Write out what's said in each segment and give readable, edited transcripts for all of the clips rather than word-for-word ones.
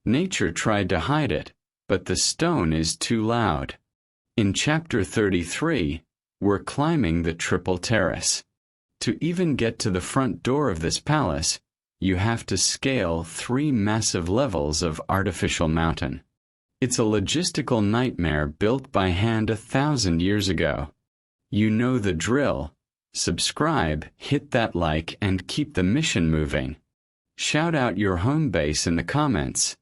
Nature tried to hide it, but the stone is too loud. In Chapter 33, we're climbing the Triple Terrace. To even get to the front door of this palace, you have to scale 3 massive levels of artificial mountain. It's a logistical nightmare built by hand 1,000 years ago. You know the drill. Subscribe, hit that like, and keep the mission moving. Shout out your home base in the comments.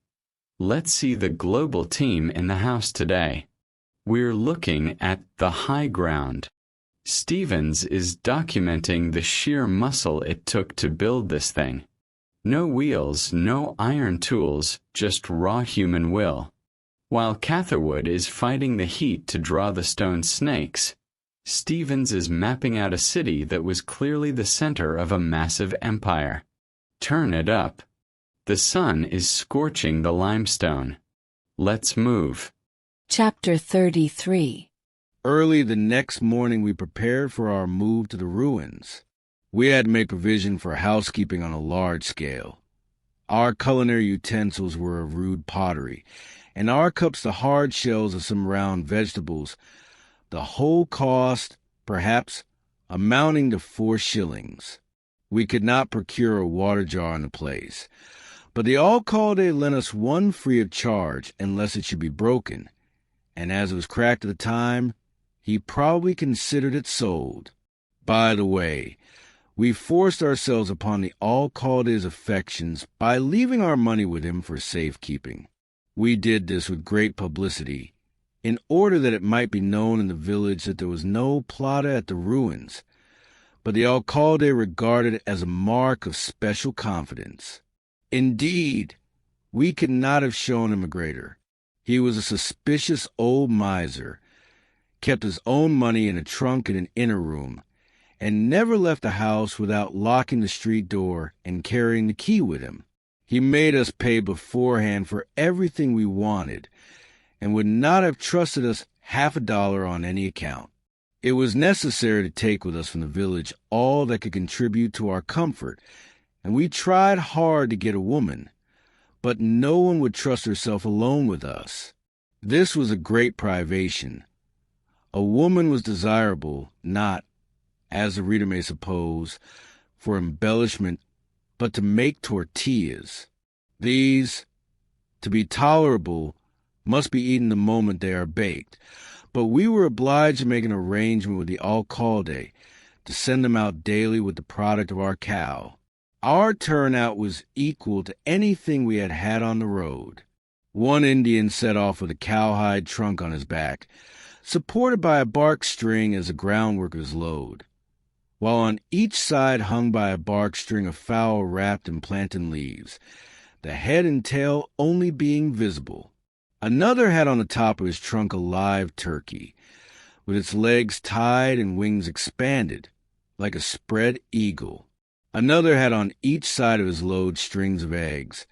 Let's see the global team in the house today. We're looking at the high ground. Stevens is documenting the sheer muscle it took to build this thing. No wheels, no iron tools, just raw human will. While Catherwood is fighting the heat to draw the stone snakes, Stevens is mapping out a city that was clearly the center of a massive empire. Turn it up. The sun is scorching the limestone. Let's move. Chapter 33. Early the next morning we prepared for our move to the ruins. We had to make provision for housekeeping on a large scale. Our culinary utensils were of rude pottery, and our cups the hard shells of some round vegetables, the whole cost, perhaps, amounting to 4 shillings. We could not procure a water jar in the place, but the Alcalde lent us one free of charge unless it should be broken, and as it was cracked at the time, he probably considered it sold. By the way, we forced ourselves upon the Alcalde's affections by leaving our money with him for safekeeping. We did this with great publicity, in order that it might be known in the village that there was no Plata at the ruins, but the Alcalde regarded it as a mark of special confidence. Indeed, we could not have shown him a greater. He was a suspicious old miser, kept his own money in a trunk in an inner room, and never left the house without locking the street door and carrying the key with him. He made us pay beforehand for everything we wanted, and would not have trusted us half $1 on any account. It was necessary to take with us from the village all that could contribute to our comfort, and we tried hard to get a woman, but no one would trust herself alone with us. This was a great privation. A woman was desirable, not, as the reader may suppose, for embellishment, but to make tortillas. These, to be tolerable, must be eaten the moment they are baked, but we were obliged to make an arrangement with the Alcalde to send them out daily with the product of our cow. Our turnout was equal to anything we had had on the road. One Indian set off with a cowhide trunk on his back, supported by a bark string as the groundwork of his load, while on each side hung by a bark string a fowl wrapped in plantain leaves, the head and tail only being visible. Another had on the top of his trunk a live turkey, with its legs tied and wings expanded, like a spread eagle. Another had on each side of his load strings of eggs,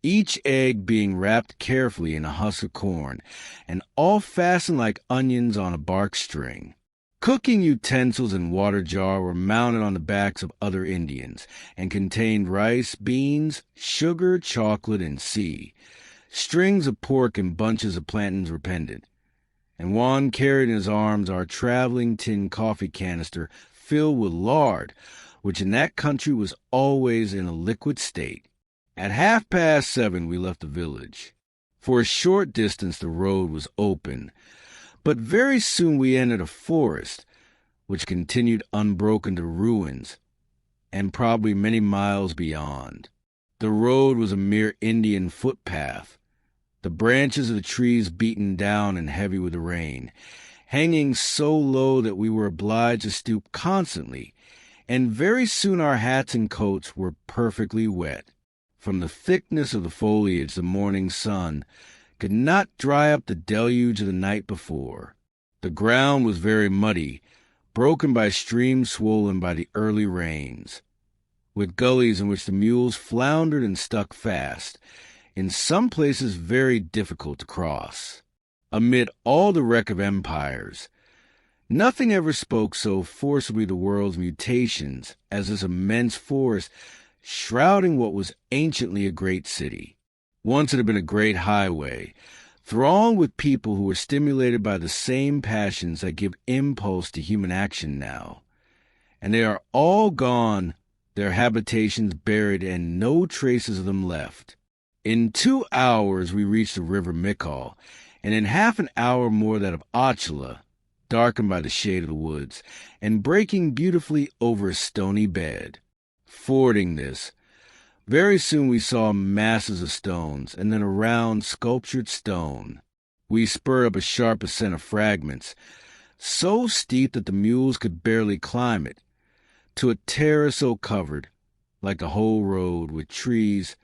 each egg being wrapped carefully in a husk of corn, and all fastened like onions on a bark string. Cooking utensils and water jar were mounted on the backs of other Indians, and contained rice, beans, sugar, chocolate, and strings of pork and bunches of plantains were pendant, and Juan carried in his arms our traveling tin coffee canister filled with lard, which in that country was always in a liquid state. At 7:30 we left the village. For a short distance the road was open, but very soon we entered a forest, which continued unbroken to ruins, and probably many miles beyond. The road was a mere Indian footpath, the branches of the trees beaten down and heavy with the rain, hanging so low that we were obliged to stoop constantly, and very soon our hats and coats were perfectly wet. From the thickness of the foliage, the morning sun could not dry up the deluge of the night before. The ground was very muddy, broken by streams swollen by the early rains, with gullies in which the mules floundered and stuck fast, in some places very difficult to cross. Amid all the wreck of empires, nothing ever spoke so forcibly the world's mutations as this immense forest shrouding what was anciently a great city. Once it had been a great highway, thronged with people who were stimulated by the same passions that give impulse to human action now. And they are all gone, their habitations buried, and no traces of them left. In 2 hours we reached the river Michal, and in half an hour more that of Achila, darkened by the shade of the woods, and breaking beautifully over a stony bed. Fording this, very soon we saw masses of stones, and then a round sculptured stone. We spurred up a sharp ascent of fragments, so steep that the mules could barely climb it, to a terrace so covered, like the whole road, with trees,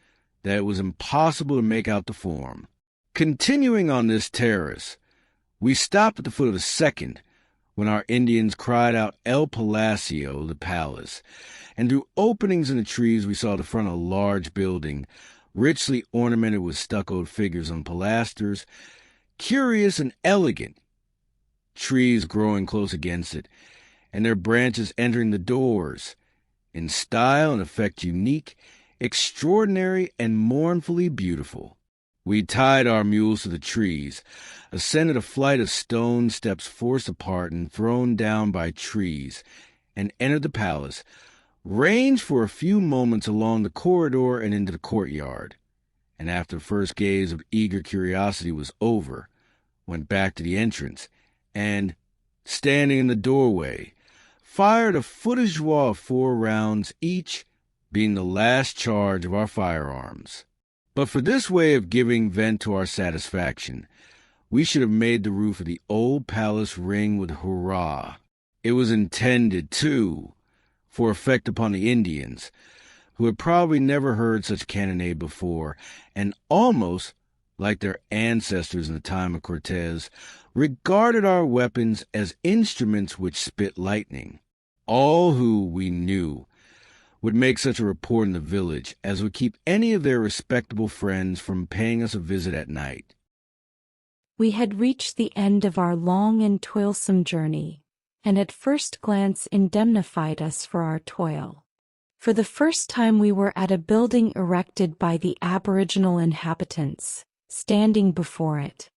that it was impossible to make out the form. Continuing on this terrace, we stopped at the foot of the second, when our Indians cried out El Palacio, the palace, and through openings in the trees we saw the front of a large building, richly ornamented with stuccoed figures on pilasters, curious and elegant, trees growing close against it, and their branches entering the doors, in style and effect unique, extraordinary, and mournfully beautiful. We tied our mules to the trees, ascended a flight of stone steps forced apart and thrown down by trees, and entered the palace, ranged for a few moments along the corridor and into the courtyard, and after the first gaze of eager curiosity was over, went back to the entrance, and, standing in the doorway, fired a feu de joie of 4 rounds each, being the last charge of our firearms. But for this way of giving vent to our satisfaction, we should have made the roof of the old palace ring with hurrah. It was intended, too, for effect upon the Indians, who had probably never heard such cannonade before, and almost, like their ancestors in the time of Cortez, regarded our weapons as instruments which spit lightning. All who, we knew, would make such a report in the village as would keep any of their respectable friends from paying us a visit at night. We had reached the end of our long and toilsome journey, and at first glance indemnified us for our toil. For the first time we were at a building erected by the aboriginal inhabitants, standing before it.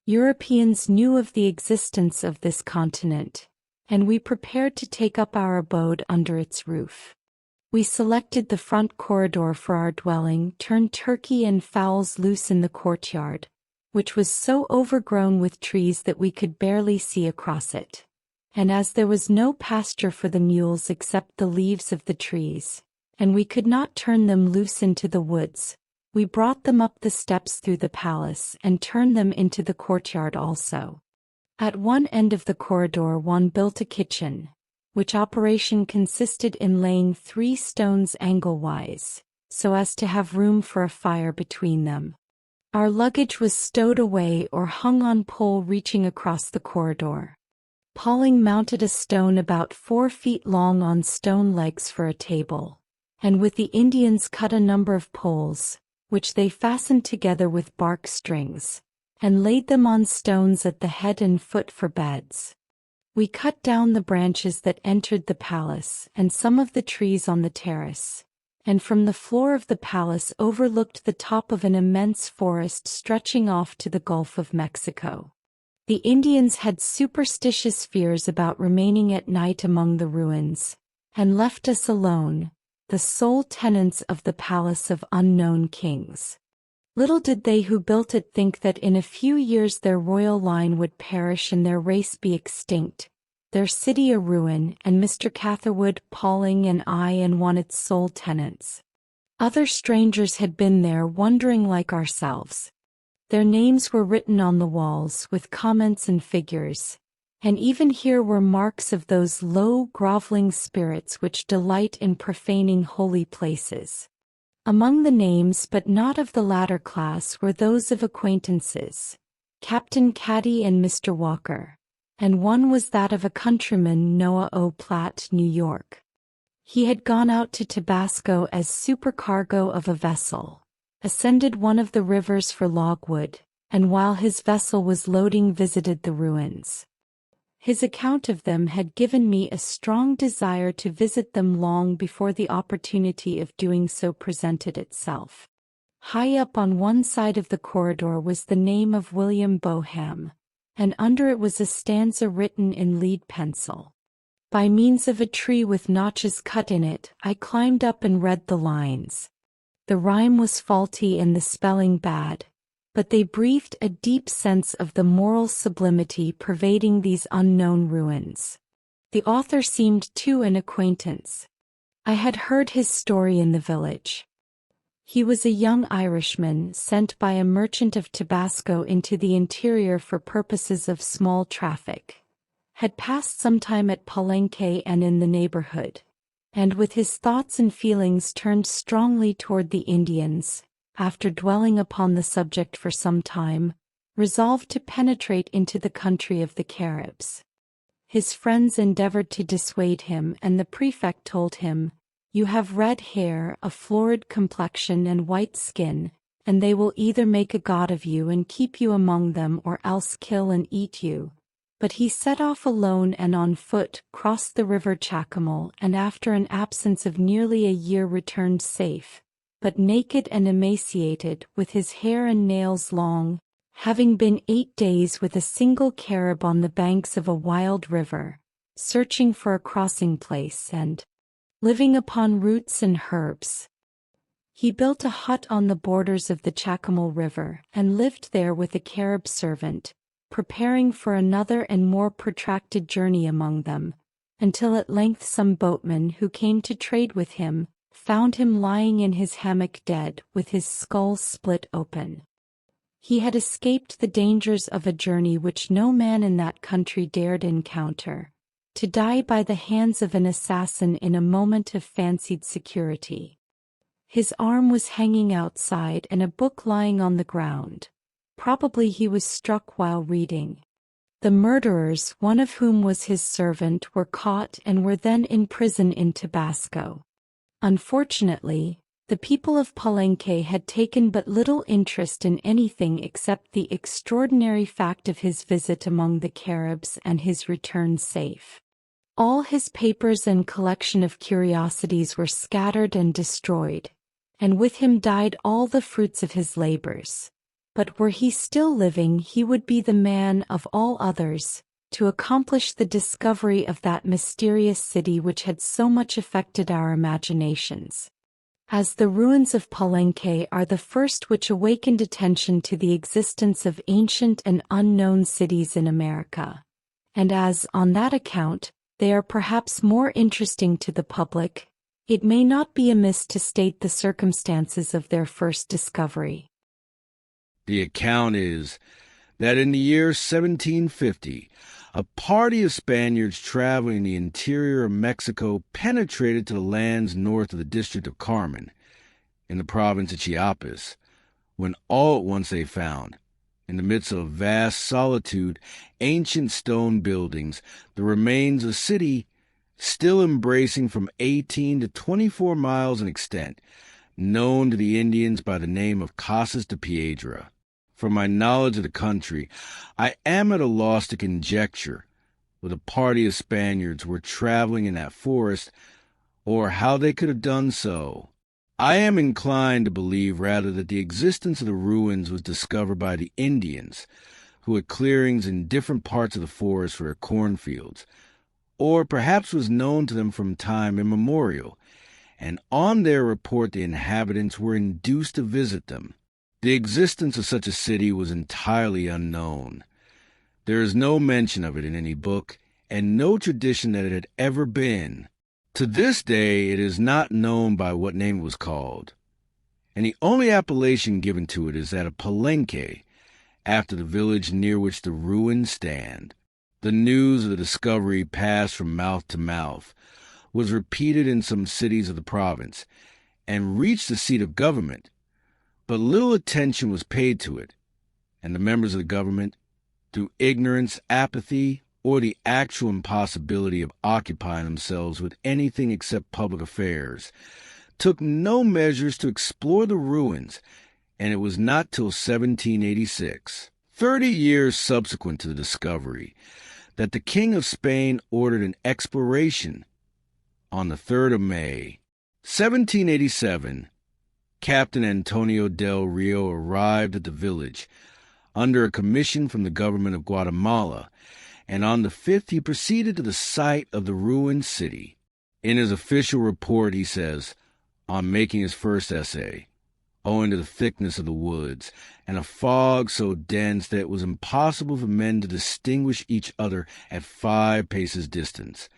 Europeans knew of the existence of this continent, and we prepared to take up our abode under its roof. We selected the front corridor for our dwelling, turned turkey and fowls loose in the courtyard, which was so overgrown with trees that we could barely see across it. And as there was no pasture for the mules except the leaves of the trees, and we could not turn them loose into the woods, we brought them up the steps through the palace and turned them into the courtyard also. At one end of the corridor one built a kitchen, which operation consisted in laying 3 stones angle-wise, so as to have room for a fire between them. Our luggage was stowed away or hung on pole reaching across the corridor. Pauling mounted a stone about 4 feet long on stone legs for a table, and with the Indians cut a number of poles, which they fastened together with bark strings, and laid them on stones at the head and foot for beds. We cut down the branches that entered the palace and some of the trees on the terrace, and from the floor of the palace overlooked the top of an immense forest stretching off to the Gulf of Mexico. The Indians had superstitious fears about remaining at night among the ruins, and left us alone, the sole tenants of the palace of unknown kings. Little did they who built it think that in a few years their royal line would perish and their race be extinct, their city a ruin, and Mr. Catherwood, Pauling, and I and one its sole tenants. Other strangers had been there wondering like ourselves. Their names were written on the walls with comments and figures, and even here were marks of those low, groveling spirits which delight in profaning holy places. Among the names, but not of the latter class, were those of acquaintances, Captain Caddy and Mr. Walker, and one was that of a countryman, Noah O. Platt, New York. He had gone out to Tabasco as supercargo of a vessel, ascended one of the rivers for logwood, and while his vessel was loading visited the ruins. His account of them had given me a strong desire to visit them long before the opportunity of doing so presented itself. High up on one side of the corridor was the name of William Beauham, and under it was a stanza written in lead pencil. By means of a tree with notches cut in it, I climbed up and read the lines. The rhyme was faulty and the spelling bad, but they breathed a deep sense of the moral sublimity pervading these unknown ruins. The author seemed too an acquaintance. I had heard his story in the village. He was a young Irishman sent by a merchant of Tabasco into the interior for purposes of small traffic, had passed some time at Palenque and in the neighborhood, and with his thoughts and feelings turned strongly toward the Indians, after dwelling upon the subject for some time, resolved to penetrate into the country of the Caribs. His friends endeavored to dissuade him, and the prefect told him, "You have red hair, a florid complexion and white skin, and they will either make a god of you and keep you among them or else kill and eat you." But he set off alone and on foot, crossed the river Chacomel, and after an absence of nearly a year returned safe, but naked and emaciated, with his hair and nails long, having been 8 days with a single Carib on the banks of a wild river, searching for a crossing place and living upon roots and herbs. He built a hut on the borders of the Chacomel River and lived there with a Carib servant, preparing for another and more protracted journey among them, until at length some boatman who came to trade with him found him lying in his hammock dead, with his skull split open. He had escaped the dangers of a journey which no man in that country dared encounter, to die by the hands of an assassin in a moment of fancied security. His arm was hanging outside and a book lying on the ground. Probably he was struck while reading. The murderers, one of whom was his servant, were caught and were then in prison in Tabasco. Unfortunately, the people of Palenque had taken but little interest in anything except the extraordinary fact of his visit among the Caribs and his return safe. All his papers and collection of curiosities were scattered and destroyed, and with him died all the fruits of his labors. But were he still living, he would be the man of all others to accomplish the discovery of that mysterious city which had so much affected our imaginations. As the ruins of Palenque are the first which awakened attention to the existence of ancient and unknown cities in America, and as, on that account, they are perhaps more interesting to the public, it may not be amiss to state the circumstances of their first discovery. The account is that in the year 1750, a party of Spaniards traveling in the interior of Mexico penetrated to the lands north of the district of Carmen, in the province of Chiapas, when all at once they found, in the midst of a vast solitude, ancient stone buildings, the remains of a city still embracing from 18 to 24 miles in extent, known to the Indians by the name of Casas de Piedra. From my knowledge of the country, I am at a loss to conjecture whether a party of Spaniards were traveling in that forest, or how they could have done so. I am inclined to believe rather that the existence of the ruins was discovered by the Indians, who had clearings in different parts of the forest for their cornfields, or perhaps was known to them from time immemorial, and on their report the inhabitants were induced to visit them. The existence of such a city was entirely unknown. There is no mention of it in any book, and no tradition that it had ever been. To this day it is not known by what name it was called, and the only appellation given to it is that of Palenque, after the village near which the ruins stand. The news of the discovery passed from mouth to mouth, was repeated in some cities of the province, and reached the seat of government, but little attention was paid to it, and the members of the government, through ignorance, apathy, or the actual impossibility of occupying themselves with anything except public affairs, took no measures to explore the ruins, and it was not till 1786, 30 years subsequent to the discovery, that the King of Spain ordered an exploration on the 3rd of May, 1787, Captain Antonio del Rio arrived at the village under a commission from the government of Guatemala, and on the 5th he proceeded to the site of the ruined city. In his official report he says, on making his first essay, owing to the thickness of the woods and a fog so dense that it was impossible for men to distinguish each other at 5 paces distance,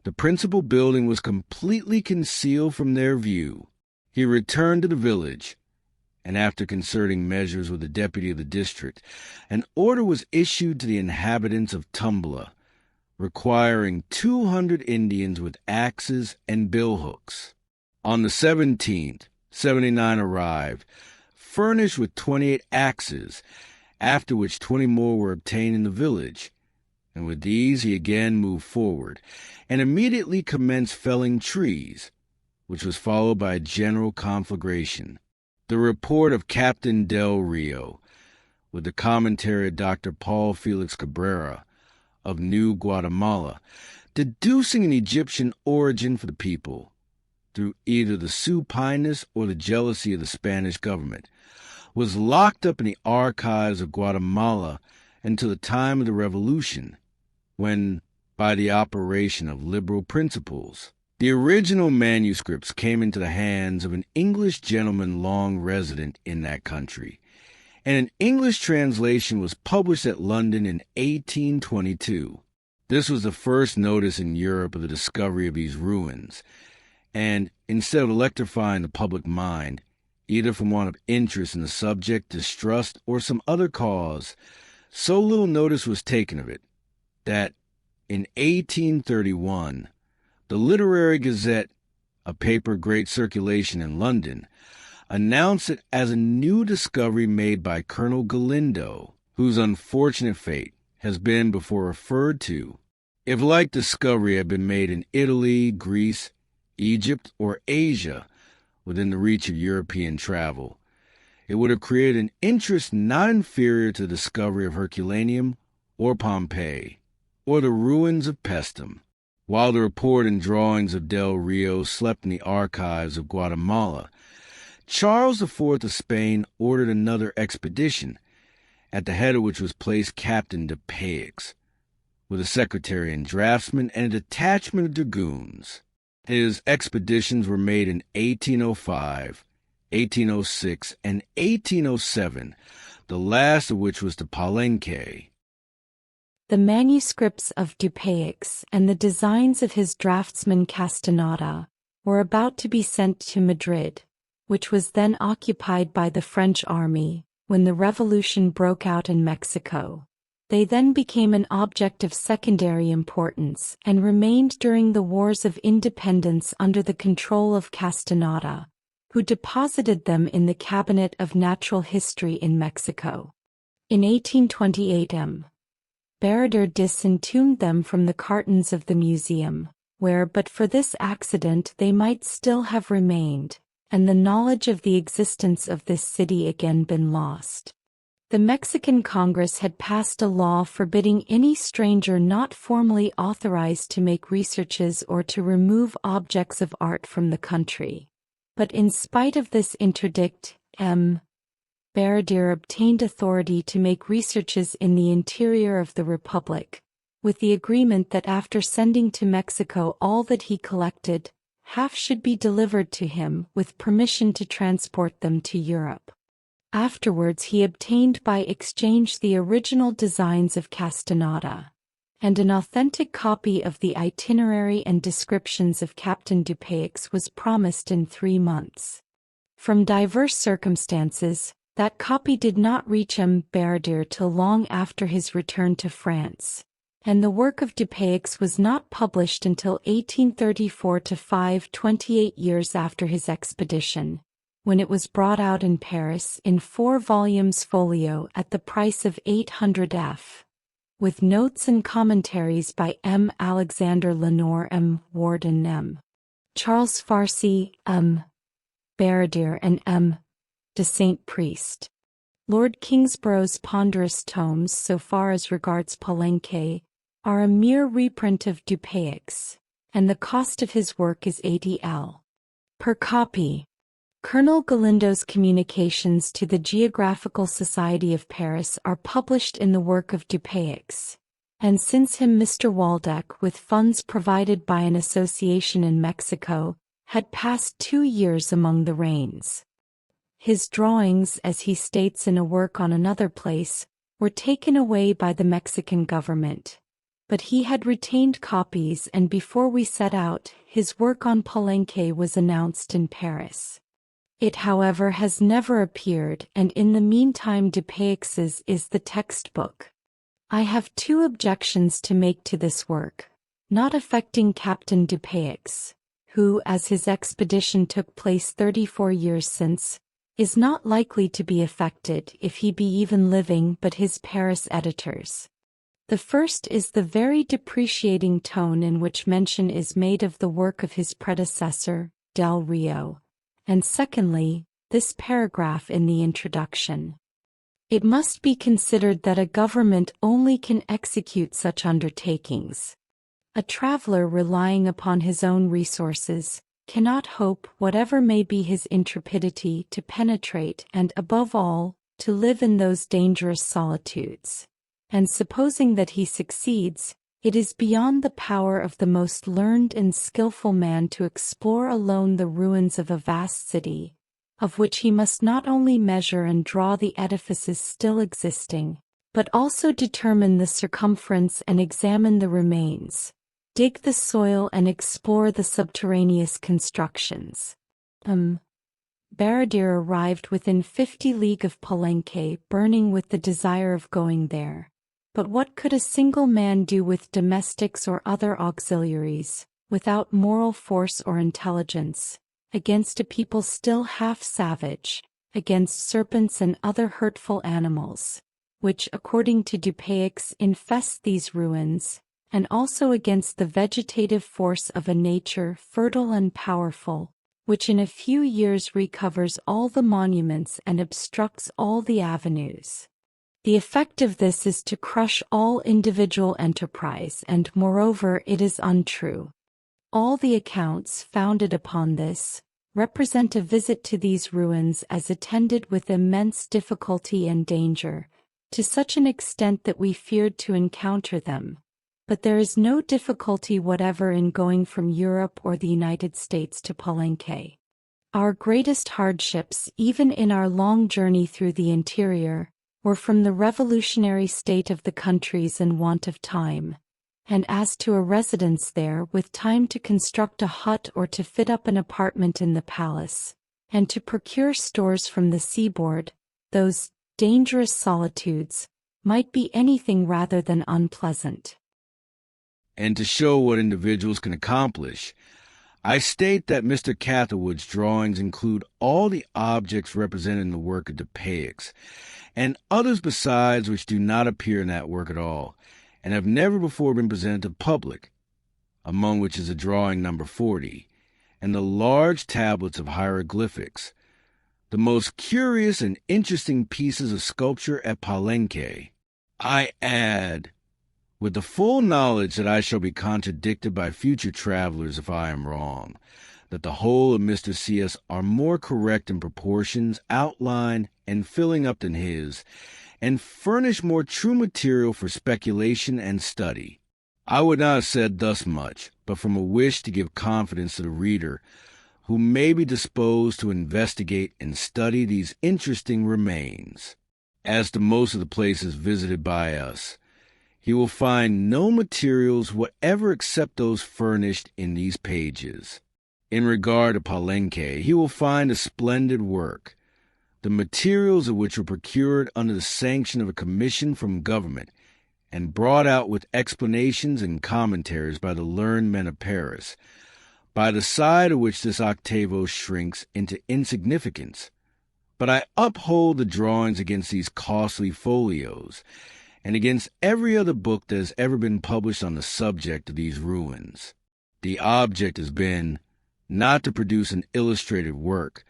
the principal building was completely concealed from their view. He returned to the village, and after concerting measures with the deputy of the district, an order was issued to the inhabitants of Tumbla, requiring 200 Indians with axes and billhooks. On the 17th, 79 arrived, furnished with 28 axes, after which 20 more were obtained in the village, and with these he again moved forward, and immediately commenced felling trees, which was followed by a general conflagration. The report of Captain Del Rio, with the commentary of Dr. Paul Felix Cabrera, of New Guatemala, deducing an Egyptian origin for the people, through either the supineness or the jealousy of the Spanish government, was locked up in the archives of Guatemala until the time of the Revolution, when, by the operation of liberal principles, the original manuscripts came into the hands of an English gentleman long resident in that country, and an English translation was published at London in 1822. This was the first notice in Europe of the discovery of these ruins, and instead of electrifying the public mind, either from want of interest in the subject, distrust, or some other cause, so little notice was taken of it, that in 1831, the Literary Gazette, a paper of great circulation in London, announced it as a new discovery made by Colonel Galindo, whose unfortunate fate has been before referred to. If like discovery had been made in Italy, Greece, Egypt, or Asia, within the reach of European travel, it would have created an interest not inferior to the discovery of Herculaneum or Pompeii, or the ruins of Paestum. While the report and drawings of Del Rio slept in the archives of Guatemala, Charles IV of Spain ordered another expedition, at the head of which was placed Captain Dupaix, with a secretary and draftsman and a detachment of dragoons. His expeditions were made in 1805, 1806, and 1807, the last of which was to Palenque. The manuscripts of Dupaix and the designs of his draftsman Castanada were about to be sent to Madrid, which was then occupied by the French army, when the revolution broke out in Mexico. They then became an object of secondary importance and remained during the Wars of Independence under the control of Castanada, who deposited them in the Cabinet of Natural History in Mexico. In 1828 M. Barader disentombed them from the cartons of the museum, where but for this accident they might still have remained, and the knowledge of the existence of this city again been lost. The Mexican Congress had passed a law forbidding any stranger not formally authorized to make researches or to remove objects of art from the country. But in spite of this interdict, M. Barader obtained authority to make researches in the interior of the Republic, with the agreement that after sending to Mexico all that he collected, half should be delivered to him with permission to transport them to Europe. Afterwards he obtained by exchange the original designs of Castanada, and an authentic copy of the itinerary and descriptions of Captain Dupaix was promised in 3 months. From diverse circumstances, that copy did not reach M. Barader till long after his return to France, and the work of Dupaix was not published until 1834-5, 28 years after his expedition, when it was brought out in Paris in 4 volumes folio at the price of 800 F, with notes and commentaries by M. Alexander Lenore, M. Warden, M. Charles Farcy, M. Barader, and M. de Saint-Priest. Lord Kingsborough's ponderous tomes, so far as regards Palenque, are a mere reprint of Dupaix, and the cost of his work is 80 L. per copy. Colonel Galindo's communications to the Geographical Society of Paris are published in the work of Dupaix, and since him Mr. Waldeck, with funds provided by an association in Mexico, had passed 2 years among the rains. His drawings, as he states in a work on another place, were taken away by the Mexican government, but he had retained copies, and before we set out, his work on Palenque was announced in Paris. It, however, has never appeared, and in the meantime Dupaix's is the textbook. I have 2 objections to make to this work, not affecting Captain Dupaix, who, as his expedition took place 34 years since, is not likely to be affected if he be even living, but his Paris editors. The first is the very depreciating tone in which mention is made of the work of his predecessor, Del Rio, and secondly, this paragraph in the introduction. It must be considered that a government only can execute such undertakings. A traveler relying upon his own resources cannot hope, whatever may be his intrepidity, to penetrate and, above all, to live in those dangerous solitudes. And supposing that he succeeds, it is beyond the power of the most learned and skilful man to explore alone the ruins of a vast city, of which he must not only measure and draw the edifices still existing, but also determine the circumference and examine the remains, dig the soil and explore the subterraneous constructions. Baradir arrived within 50 leagues of Palenque, burning with the desire of going there. But what could a single man do with domestics or other auxiliaries, without moral force or intelligence, against a people still half savage, against serpents and other hurtful animals, which, according to Dupaix, infest these ruins, and also against the vegetative force of a nature fertile and powerful, which in a few years recovers all the monuments and obstructs all the avenues? The effect of this is to crush all individual enterprise, and moreover it is untrue. All the accounts founded upon this represent a visit to these ruins as attended with immense difficulty and danger, to such an extent that we feared to encounter them. But there is no difficulty whatever in going from Europe or the United States to Palenque. Our greatest hardships, even in our long journey through the interior, were from the revolutionary state of the countries and want of time, and as to a residence there with time to construct a hut or to fit up an apartment in the palace, and to procure stores from the seaboard, those dangerous solitudes might be anything rather than unpleasant. And to show what individuals can accomplish, I state that Mr. Catherwood's drawings include all the objects represented in the work of Dupaix, and others besides which do not appear in that work at all, and have never before been presented to the public, among which is a drawing number 40, and the large tablets of hieroglyphics, the most curious and interesting pieces of sculpture at Palenque. I add, with the full knowledge that I shall be contradicted by future travelers if I am wrong, that the whole of Mr. C.S. are more correct in proportions, outline, and filling up than his, and furnish more true material for speculation and study. I would not have said thus much, but from a wish to give confidence to the reader, who may be disposed to investigate and study these interesting remains. As to most of the places visited by us, he will find no materials whatever except those furnished in these pages. In regard to Palenque, he will find a splendid work, the materials of which were procured under the sanction of a commission from government, and brought out with explanations and commentaries by the learned men of Paris, by the side of which this octavo shrinks into insignificance. But I uphold the drawings against these costly folios, and against every other book that has ever been published on the subject of these ruins. The object has been not to produce an illustrated work,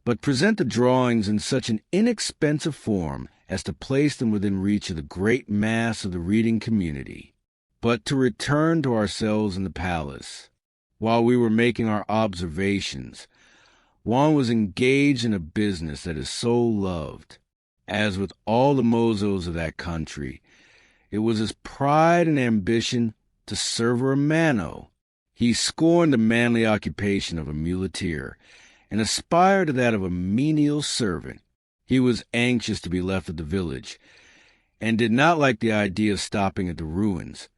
but present the drawings in such an inexpensive form as to place them within reach of the great mass of the reading community. But to return to ourselves in the palace. While we were making our observations, Juan was engaged in a business that is so loved. As with all the mozos of that country, it was his pride and ambition to serve a mano. He scorned the manly occupation of a muleteer and aspired to that of a menial servant. He was anxious to be left at the village and did not like the idea of stopping at the ruins,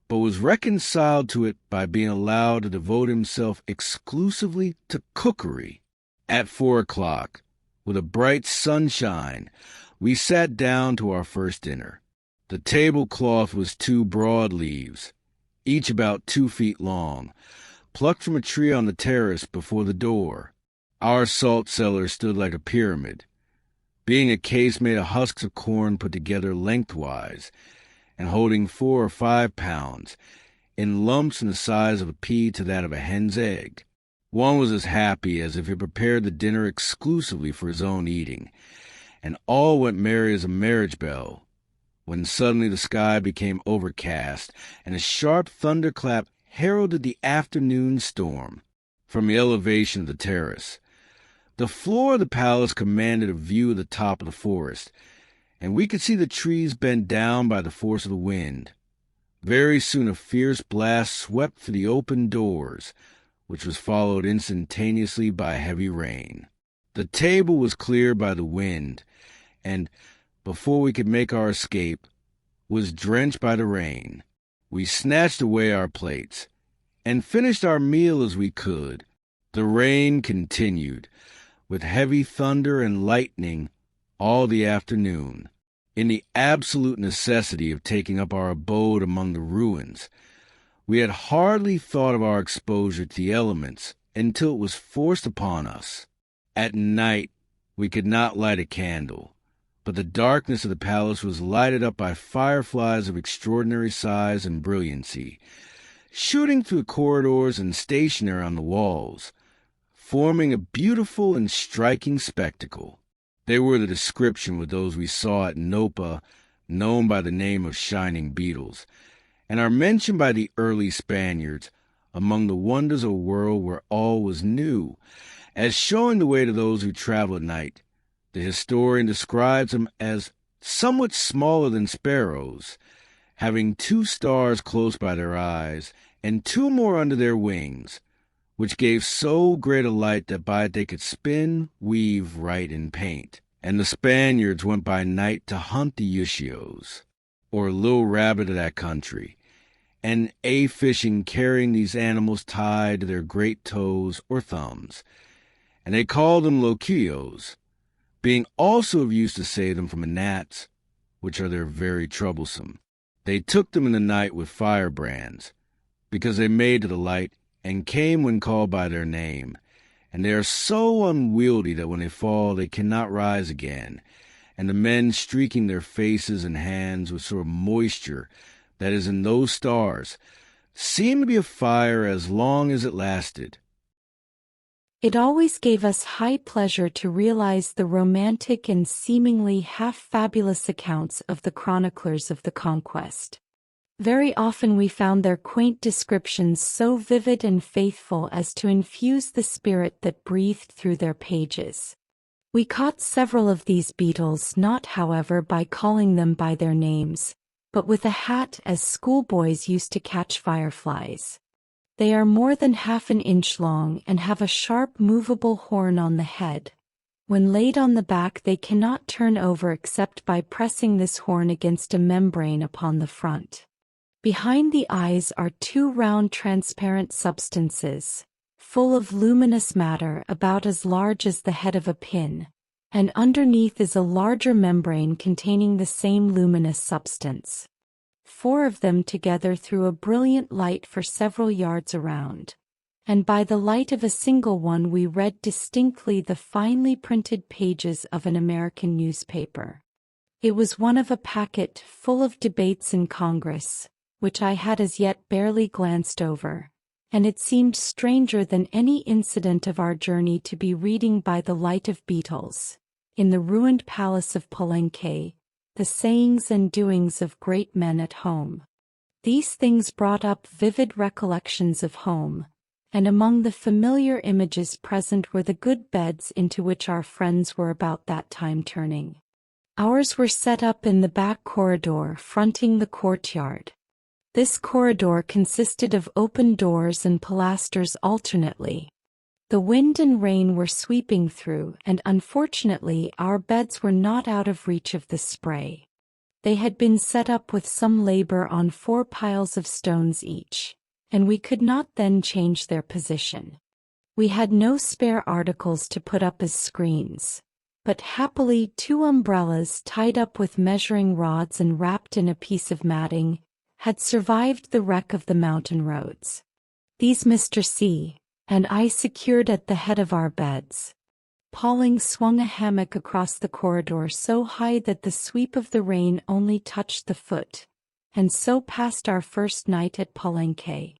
but was reconciled to it by being allowed to devote himself exclusively to cookery. At 4 o'clock, with a bright sunshine, we sat down to our first dinner. The tablecloth was 2 broadleaves, each about 2 feet long, plucked from a tree on the terrace before the door. Our salt-cellar stood like a pyramid, being a case made of husks of corn put together lengthwise, and holding 4 or 5 pounds, in lumps from the size of a pea to that of a hen's egg. One was as happy as if he prepared the dinner exclusively for his own eating, and all went merry as a marriage bell, when suddenly the sky became overcast, and a sharp thunderclap heralded the afternoon storm. From the elevation of the terrace, the floor of the palace commanded a view of the top of the forest, and we could see the trees bent down by the force of the wind. Very soon a fierce blast swept through the open doors, which was followed instantaneously by heavy rain. The table was cleared by the wind, and, before we could make our escape, was drenched by the rain. We snatched away our plates, and finished our meal as we could. The rain continued, with heavy thunder and lightning, all the afternoon. In the absolute necessity of taking up our abode among the ruins, we had hardly thought of our exposure to the elements until it was forced upon us. At night, we could not light a candle, but the darkness of the palace was lighted up by fireflies of extraordinary size and brilliancy, shooting through the corridors and stationary on the walls, forming a beautiful and striking spectacle. They were the description with those we saw at Nopa, known by the name of shining beetles, and are mentioned by the early Spaniards among the wonders of a world where all was new. As showing the way to those who travel at night, the historian describes them as somewhat smaller than sparrows, having 2 stars close by their eyes and 2 more under their wings, which gave so great a light that by it they could spin, weave, write, and paint. And the Spaniards went by night to hunt the Locuyos, or little rabbit of that country, and fishing, carrying these animals tied to their great toes or thumbs, and they called them Locuyos, being also of use to save them from the gnats, which are there very troublesome. They took them in the night with firebrands, because they made to the light, and came when called by their name, and they are so unwieldy that when they fall they cannot rise again, and the men streaking their faces and hands with sort of moisture that is in those stars seemed to be a fire as long as it lasted. It always gave us high pleasure to realize the romantic and seemingly half-fabulous accounts of the chroniclers of the conquest. Very often we found their quaint descriptions so vivid and faithful as to infuse the spirit that breathed through their pages. We caught several of these beetles not, however, by calling them by their names, but with a hat as schoolboys used to catch fireflies. They are more than half an inch long and have a sharp movable horn on the head. When laid on the back they cannot turn over except by pressing this horn against a membrane upon the front. Behind the eyes are 2 round transparent substances, full of luminous matter about as large as the head of a pin, and underneath is a larger membrane containing the same luminous substance. 4 of them together threw a brilliant light for several yards around, and by the light of a single one we read distinctly the finely printed pages of an American newspaper. It was one of a packet full of debates in Congress, which I had as yet barely glanced over, and it seemed stranger than any incident of our journey to be reading by the light of beetles, in the ruined palace of Palenque, the sayings and doings of great men at home. These things brought up vivid recollections of home, and among the familiar images present were the good beds into which our friends were about that time turning. Ours were set up in the back corridor fronting the courtyard. This corridor consisted of open doors and pilasters alternately. The wind and rain were sweeping through, and unfortunately our beds were not out of reach of the spray. They had been set up with some labor on 4 piles of stones each, and we could not then change their position. We had no spare articles to put up as screens, but happily 2 umbrellas tied up with measuring rods and wrapped in a piece of matting had survived the wreck of the mountain roads. These Mr. C. and I secured at the head of our beds. Pauling swung a hammock across the corridor so high that the sweep of the rain only touched the foot, and so passed our first night at Palenque.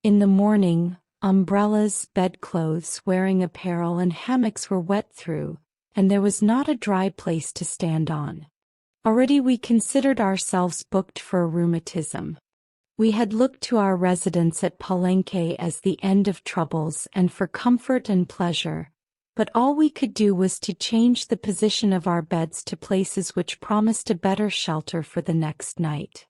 In the morning, umbrellas, bedclothes, wearing apparel and hammocks were wet through, and there was not a dry place to stand on. Already we considered ourselves booked for a rheumatism. We had looked to our residence at Palenque as the end of troubles and for comfort and pleasure, but all we could do was to change the position of our beds to places which promised a better shelter for the next night.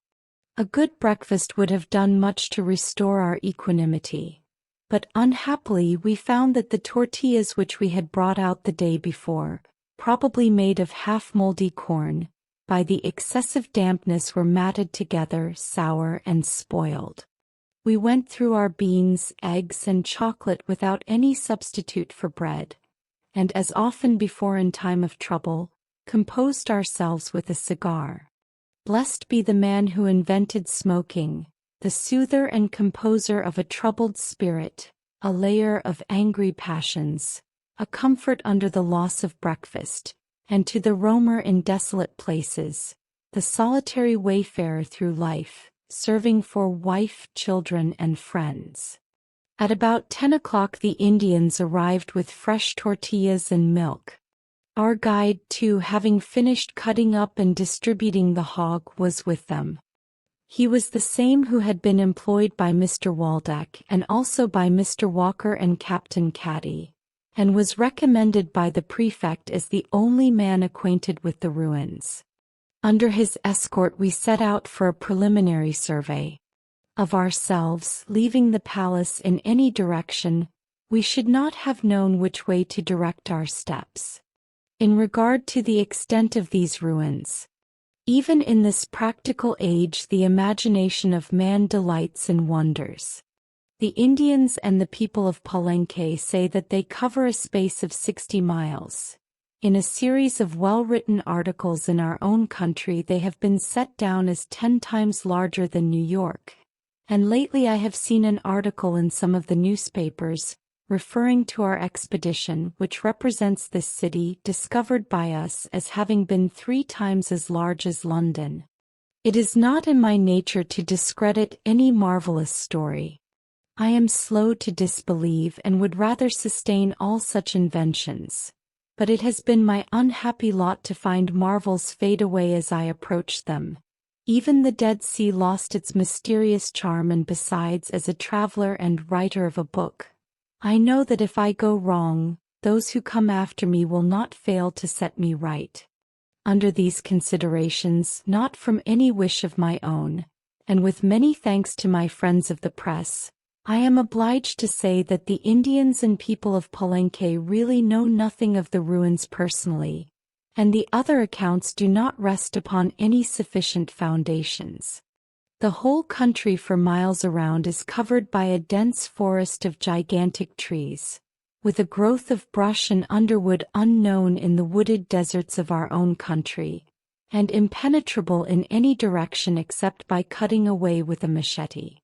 A good breakfast would have done much to restore our equanimity, but unhappily we found that the tortillas which we had brought out the day before, probably made of half-moldy corn, by the excessive dampness were matted together, sour and spoiled. We went through our beans, eggs and chocolate without any substitute for bread, and as often before in time of trouble, composed ourselves with a cigar. Blessed be the man who invented smoking, the soother and composer of a troubled spirit, a layer of angry passions, a comfort under the loss of breakfast, and to the roamer in desolate places, the solitary wayfarer through life, serving for wife, children, and friends. At about 10 o'clock the Indians arrived with fresh tortillas and milk. Our guide, too, having finished cutting up and distributing the hog, was with them. He was the same who had been employed by Mr. Waldeck and also by Mr. Walker and Captain Caddy, and was recommended by the prefect as the only man acquainted with the ruins. Under his escort we set out for a preliminary survey of ourselves. Leaving the palace in any direction, we should not have known which way to direct our steps. In regard to the extent of these ruins, even in this practical age the imagination of man delights in wonders. The Indians and the people of Palenque say that they cover a space of 60 miles. In a series of well-written articles in our own country they have been set down as 10 times larger than New York, and lately I have seen an article in some of the newspapers, referring to our expedition, which represents this city discovered by us as having been 3 times as large as London. It is not in my nature to discredit any marvelous story. I am slow to disbelieve and would rather sustain all such inventions, but it has been my unhappy lot to find marvels fade away as I approach them. Even the Dead Sea lost its mysterious charm, and besides, as a traveler and writer of a book, I know that if I go wrong, those who come after me will not fail to set me right. Under these considerations, not from any wish of my own, and with many thanks to my friends of the press, I am obliged to say that the Indians and people of Palenque really know nothing of the ruins personally, and the other accounts do not rest upon any sufficient foundations. The whole country for miles around is covered by a dense forest of gigantic trees, with a growth of brush and underwood unknown in the wooded deserts of our own country, and impenetrable in any direction except by cutting away with a machete.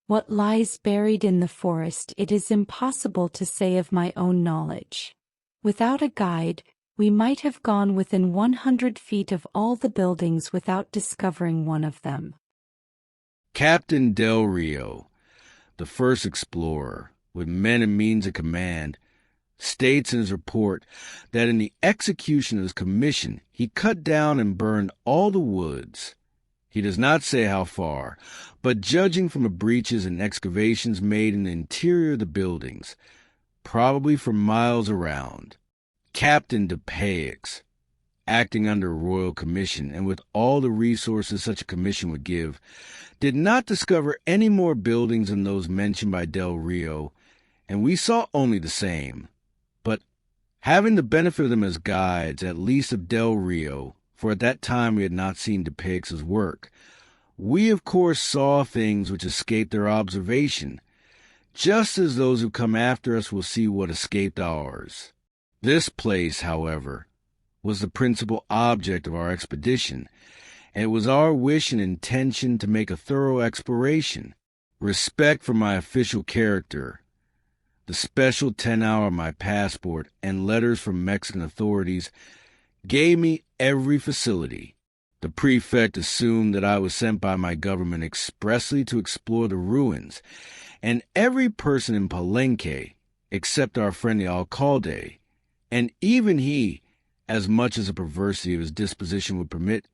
What lies buried in the forest it is impossible to say of my own knowledge. Without a guide, we might have gone within 100 feet of all the buildings without discovering one of them. Captain Del Rio, the first explorer, with men and means of command, states in his report that in the execution of his commission he cut down and burned all the woods. He does not say how far, but judging from the breaches and excavations made in the interior of the buildings, probably for miles around, Captain Dupaix, acting under a royal commission and with all the resources such a commission would give, did not discover any more buildings than those mentioned by Del Rio, and we saw only the same. But having the benefit of them as guides, at least of Del Rio, for at that time we had not seen Dupaix's work, we of course saw things which escaped their observation, just as those who come after us will see what escaped ours. This place, however, was the principal object of our expedition, and it was our wish and intention to make a thorough exploration. Respect for my official character, the special 10-hour of my passport, and letters from Mexican authorities gave me every facility. The prefect assumed that I was sent by my government expressly to explore the ruins, and every person in Palenque, except our friend the Alcalde, and even he, as much as the perversity of his disposition would permit,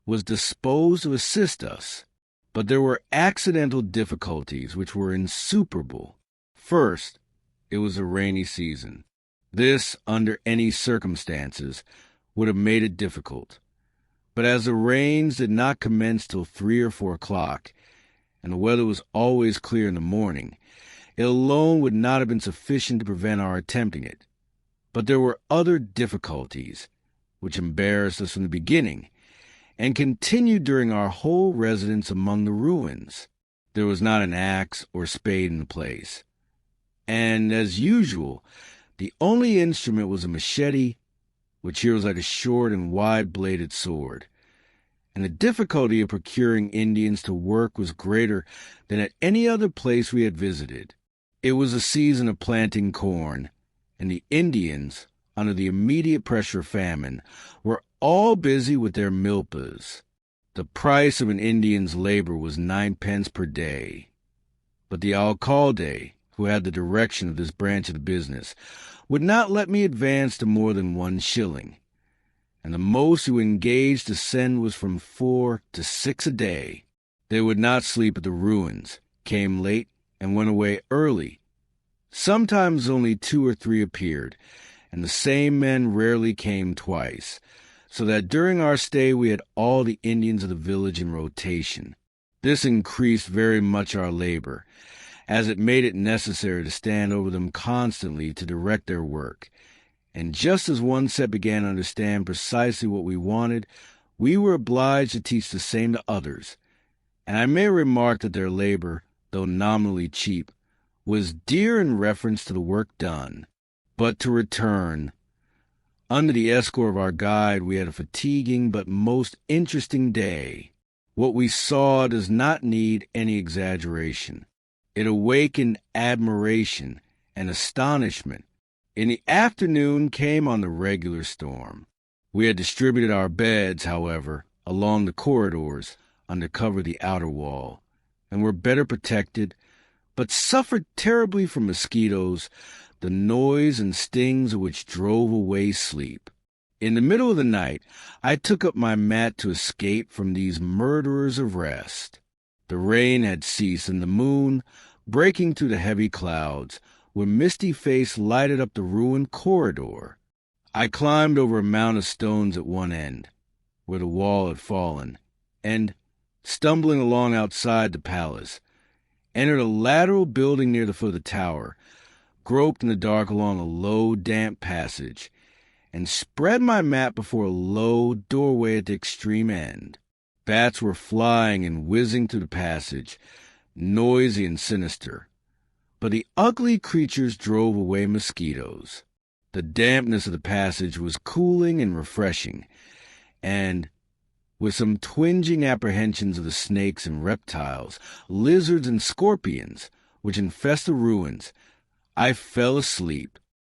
was disposed to assist us. But there were accidental difficulties which were insuperable. First, it was a rainy season. This, under any circumstances, would have made it difficult. But as the rains did not commence till 3 or 4 o'clock, and the weather was always clear in the morning, it alone would not have been sufficient to prevent our attempting it. But there were other difficulties, which embarrassed us from the beginning, and continued during our whole residence among the ruins. There was not an axe or spade in the place, and, as usual, the only instrument was a machete, which here was like a short and wide-bladed sword, and the difficulty of procuring Indians to work was greater than at any other place we had visited. It was a season of planting corn, and the Indians, under the immediate pressure of famine, were all busy with their milpas. The price of an Indian's labor was 9 pence per day, but the alcalde, who had the direction of this branch of the business, would not let me advance to more than 1 shilling, and the most who engaged to send was from 4 to 6 a day. They would not sleep at the ruins, came late, and went away early. Sometimes only 2 or 3 appeared, and the same men rarely came twice, so that during our stay we had all the Indians of the village in rotation. This increased very much our labor, as it made it necessary to stand over them constantly to direct their work. And just as one set began to understand precisely what we wanted, we were obliged to teach the same to others. And I may remark that their labor, though nominally cheap, was dear in reference to the work done. But to return. Under the escort of our guide, we had a fatiguing but most interesting day. What we saw does not need any exaggeration. It awakened admiration and astonishment. In the afternoon came on the regular storm. We had distributed our beds, however, along the corridors under cover of the outer wall, and were better protected, but suffered terribly from mosquitoes, the noise and stings of which drove away sleep. In the middle of the night, I took up my mat to escape from these murderers of rest. The rain had ceased, and the moon, breaking through the heavy clouds, with misty face lighted up the ruined corridor. I climbed over a mound of stones at one end, where the wall had fallen, and, stumbling along outside the palace, entered a lateral building near the foot of the tower, groped in the dark along a low, damp passage, and spread my mat before a low doorway at the extreme end. Bats were flying and whizzing through the passage, noisy and sinister, but the ugly creatures drove away mosquitoes. The dampness of the passage was cooling and refreshing, and, with some twinging apprehensions of the snakes and reptiles, lizards and scorpions, which infest the ruins, I fell asleep,